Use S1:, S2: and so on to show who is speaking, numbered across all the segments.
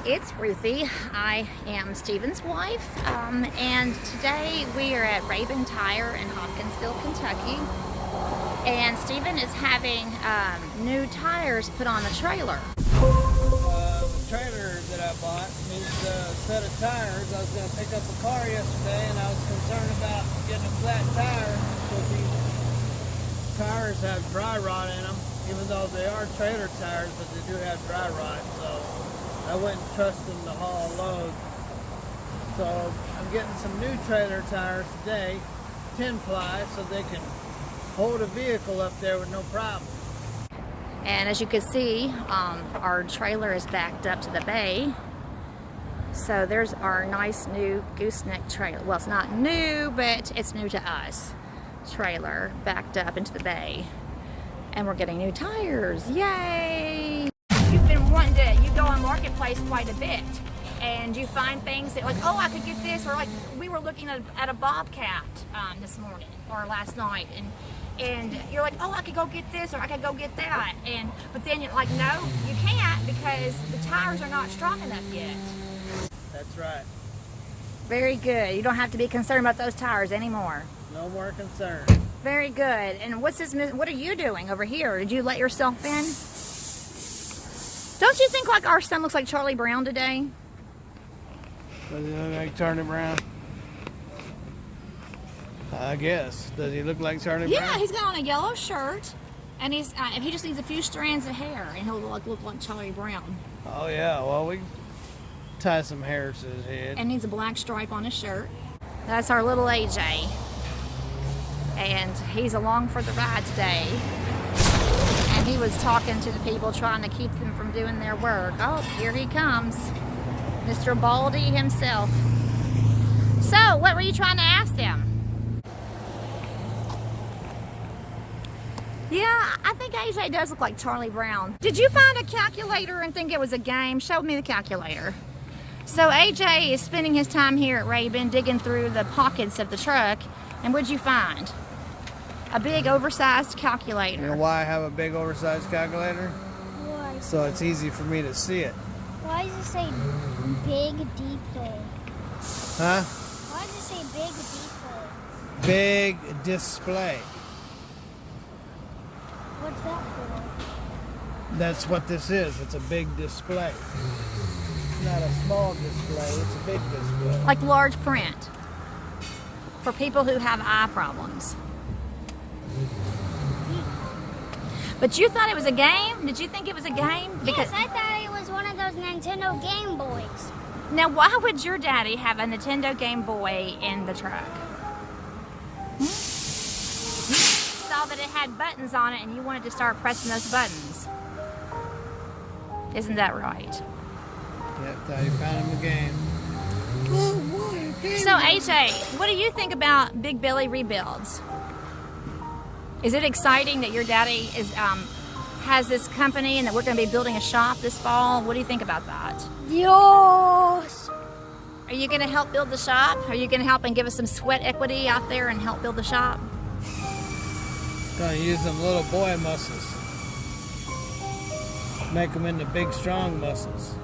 S1: it's Ruthie. I am Stephen's wife, and today we are at Raben Tire in Hopkinsville, Kentucky, and Stephen is having new tires put on the trailer.
S2: The trailer that I bought needs a set of tires. I was going to pick up a car yesterday, and I was concerned about getting a flat tire because these tires have dry rot in them, even though they are trailer tires, but they do have dry rot. So I wouldn't trust them to haul a load. So I'm getting some new trailer tires today, 10-ply, so they can hold a vehicle up there with no problem.
S1: And as you can see, our trailer is backed up to the bay. So there's our nice new gooseneck trailer. Well, it's not new, but it's new to us. Trailer backed up into the bay. And we're getting new tires. Yay! You've been wanting to, you go on Marketplace quite a bit. And you find things that like, oh, I could get this. Or like, we were looking at a Bobcat this morning or last night. And you're like, oh, I could go get this or I could go get that. But then you're like, no, you can't because the tires are not strong enough yet.
S2: That's right. Very
S1: good. You don't have to be concerned about those tires anymore.
S2: No more concern.
S1: Very good. And what are you doing over here? Did you let yourself in? Don't you think like our son looks like Charlie Brown today?
S2: Does he look like Charlie Brown? I guess. Does he look like Charlie Brown?
S1: Yeah, he's got on a yellow shirt, and he just needs a few strands of hair, and he'll look like Charlie Brown.
S2: Oh yeah, well we tie some hair to his head.
S1: And needs a black stripe on his shirt. That's our little AJ, and he's along for the ride today. And he was talking to the people, trying to keep them from doing their work. Oh, here he comes, Mr. Baldy himself. So, what were you trying to ask them? Yeah, I think AJ does look like Charlie Brown. Did you find a calculator and think it was a game? Show me the calculator. So AJ is spending his time here at Raben digging through the pockets of the truck. And what'd you find? A big oversized calculator.
S2: You know why I have a big oversized calculator?
S3: Why?
S2: So it's easy for me to see it.
S3: Why does it say big display?
S2: Huh?
S3: Why does it say big display?
S2: Big display.
S3: What's that for?
S2: That's what this is. It's a big display. It's not a small display, it's a big display.
S1: Like large print. For people who have eye problems. But you thought it was a game? Did you think it was a game?
S3: Yes, I thought it was one of those Nintendo Game Boys.
S1: Now, why would your daddy have a Nintendo Game Boy in the truck? Saw that it had buttons on it and you wanted to start pressing those buttons. Isn't that right?
S2: Yep, thought you found him a game.
S1: So AJ, what do you think about Big Billy rebuilds? Is it exciting that your daddy has this company and that we're going to be building a shop this fall? What do you think about that?
S3: Yes.
S1: Are you going to help build the shop? Are you going to help and give us some sweat equity out there and help build the shop?
S2: Gonna use them little boy muscles. Make them into big, strong muscles.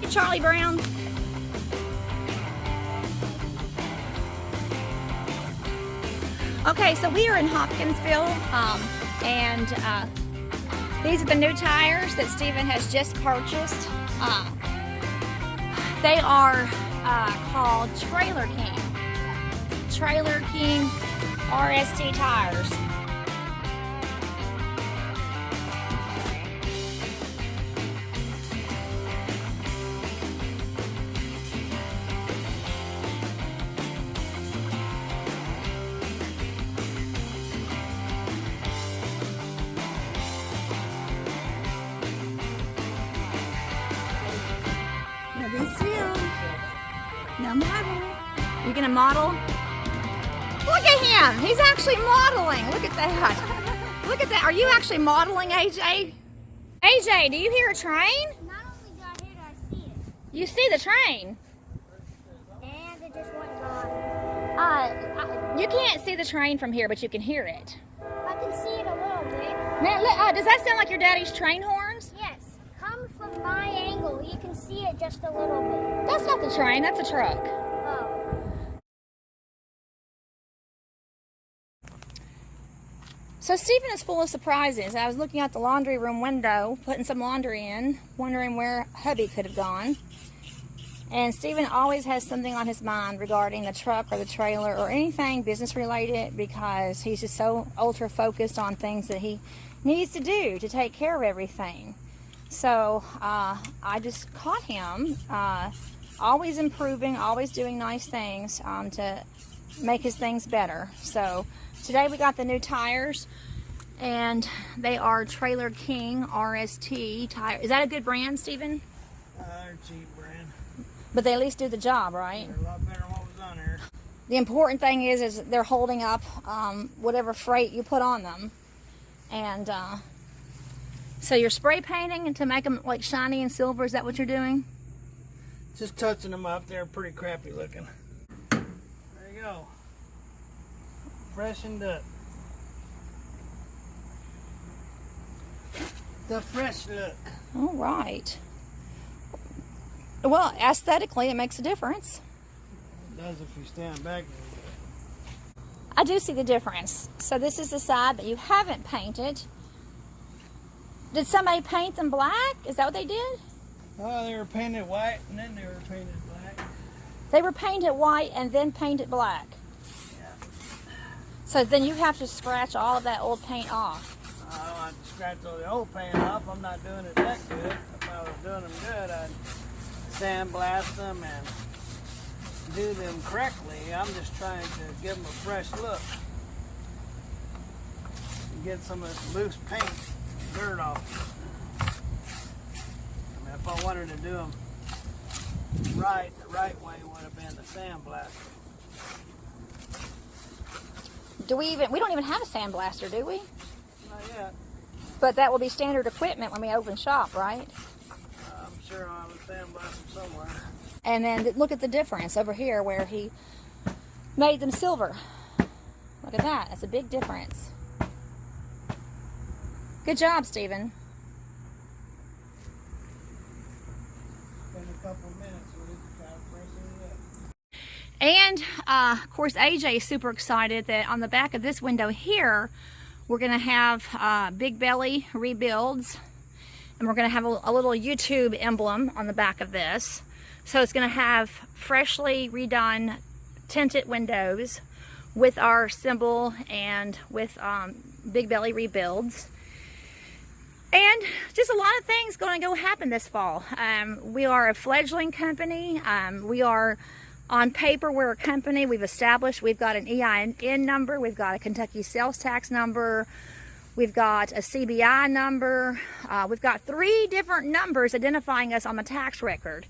S1: Charlie Brown. Okay, so we are in Hopkinsville, and these are the new tires that Stephen has just purchased. They are called Trailer King RST tires. Now model. You're gonna model? Look at him. He's actually modeling. Look at that. Look at that. Are you actually modeling, AJ? AJ, do you hear a train?
S3: Not only do I hear it, I see it.
S1: You see the train.
S3: And it just went gone.
S1: You can't see the train from here, but you can hear it.
S3: I can see it a little bit.
S1: Man, does that sound like your daddy's train horns?
S3: Yes. Come from my angle. You can see it just a little bit.
S1: That's not the train, that's a truck.
S3: Oh.
S1: So Stephen is full of surprises. I was looking out the laundry room window, putting some laundry in, wondering where hubby could have gone. And Stephen always has something on his mind regarding the truck or the trailer or anything business related, because he's just so ultra focused on things that he needs to do to take care of everything. So I just caught him always improving, always doing nice things to make his things better. So today we got the new tires, and they are Trailer King RST tire. Is that a good brand, Stephen?
S2: They're cheap brand.
S1: But they at least do the job, right?
S2: They're a lot better than what was on there.
S1: The important thing is they're holding up whatever freight you put on them. And so you're spray painting to make them like shiny and silver. Is that what you're doing?
S2: Just touching them up. They're pretty crappy looking. There you go. Freshened up. The fresh look.
S1: All right. Well, aesthetically, it makes a difference.
S2: It does if you stand back.
S1: I do see the difference. So this is the side that you haven't painted. Did somebody paint them black? Is that what they did?
S2: Oh, they were painted white and then they were painted black.
S1: They were painted white and then painted black.
S2: Yeah.
S1: So then you have to scratch all of that old paint off.
S2: I don't have to scratch all the old paint off. I'm not doing it that good. If I was doing them good, I'd sandblast them and do them correctly. I'm just trying to give them a fresh look and get some of this loose paint, dirt off. I mean, if I wanted to do them right, the right way would have been the sandblaster.
S1: We don't even have a sandblaster, do we?
S2: Not yet.
S1: But that will be standard equipment when we open shop, right?
S2: I'm sure I'll have a sandblaster somewhere.
S1: And then look at the difference over here where he made them silver. Look at that. That's a big difference. Good job, Stephen.
S2: Been a couple of minutes with it to try to freshen it up.
S1: And, of course, AJ is super excited that on the back of this window here, we're going to have Big Belly Rebuilds. And we're going to have a little YouTube emblem on the back of this. So it's going to have freshly redone tinted windows with our symbol and with Big Belly Rebuilds. And just a lot of things going to go happen this fall. We are a fledgling company. We are, on paper, we're a company. We've established, we've got an EIN number. We've got a Kentucky sales tax number. We've got a CBI number. We've got 3 different numbers identifying us on the tax record.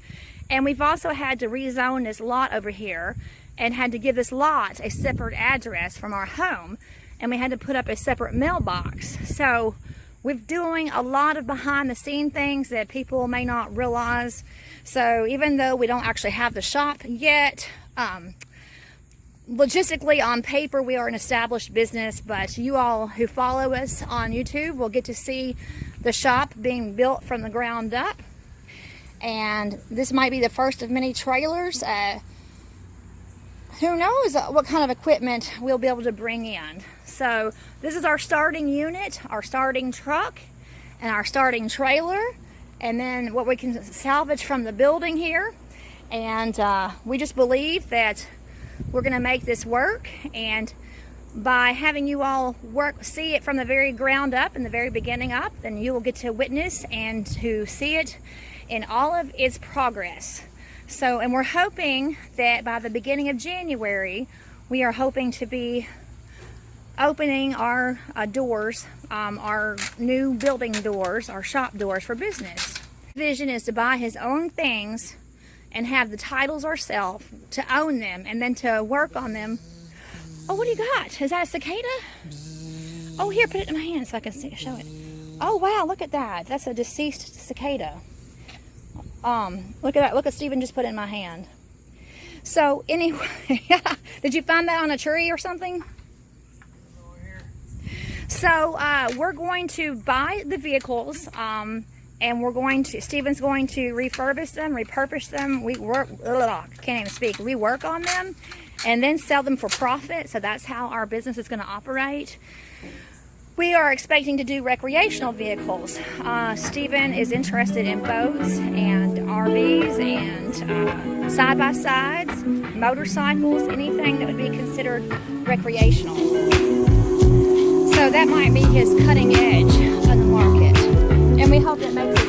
S1: And we've also had to rezone this lot over here and had to give this lot a separate address from our home. And we had to put up a separate mailbox. So we're doing a lot of behind the scene things that people may not realize. So even though we don't actually have the shop yet, logistically on paper we are an established business, but you all who follow us on YouTube will get to see the shop being built from the ground up. And this might be the first of many trailers. Who knows what kind of equipment we'll be able to bring in. So this is our starting unit, our starting truck, and our starting trailer, and then what we can salvage from the building here. And we just believe that we're going to make this work, and by having you all see it from the very ground up and the very beginning up, then you will get to witness and to see it in all of its progress. So, and we're hoping that by the beginning of January, we are hoping to be opening our doors, our new building doors, our shop doors for business. Vision is to buy his own things and have the titles ourselves, to own them, and then to work on them Oh, what do you got? Is that a cicada? Oh, here, put it in my hand so I can see, show it. Oh, wow, look at that. That's a deceased cicada. Look at that. Look at Stephen just put it in my hand. So, anyway, did you find that on a tree or something? So, we're going to buy the vehicles, and Stephen's going to refurbish them, repurpose them. Can't even speak. We work on them and then sell them for profit. So that's how our business is going to operate. We are expecting to do recreational vehicles. Stephen is interested in boats and RVs and side-by-sides, motorcycles, anything that would be considered recreational. So that might be his cutting edge on the market. And we hope it makes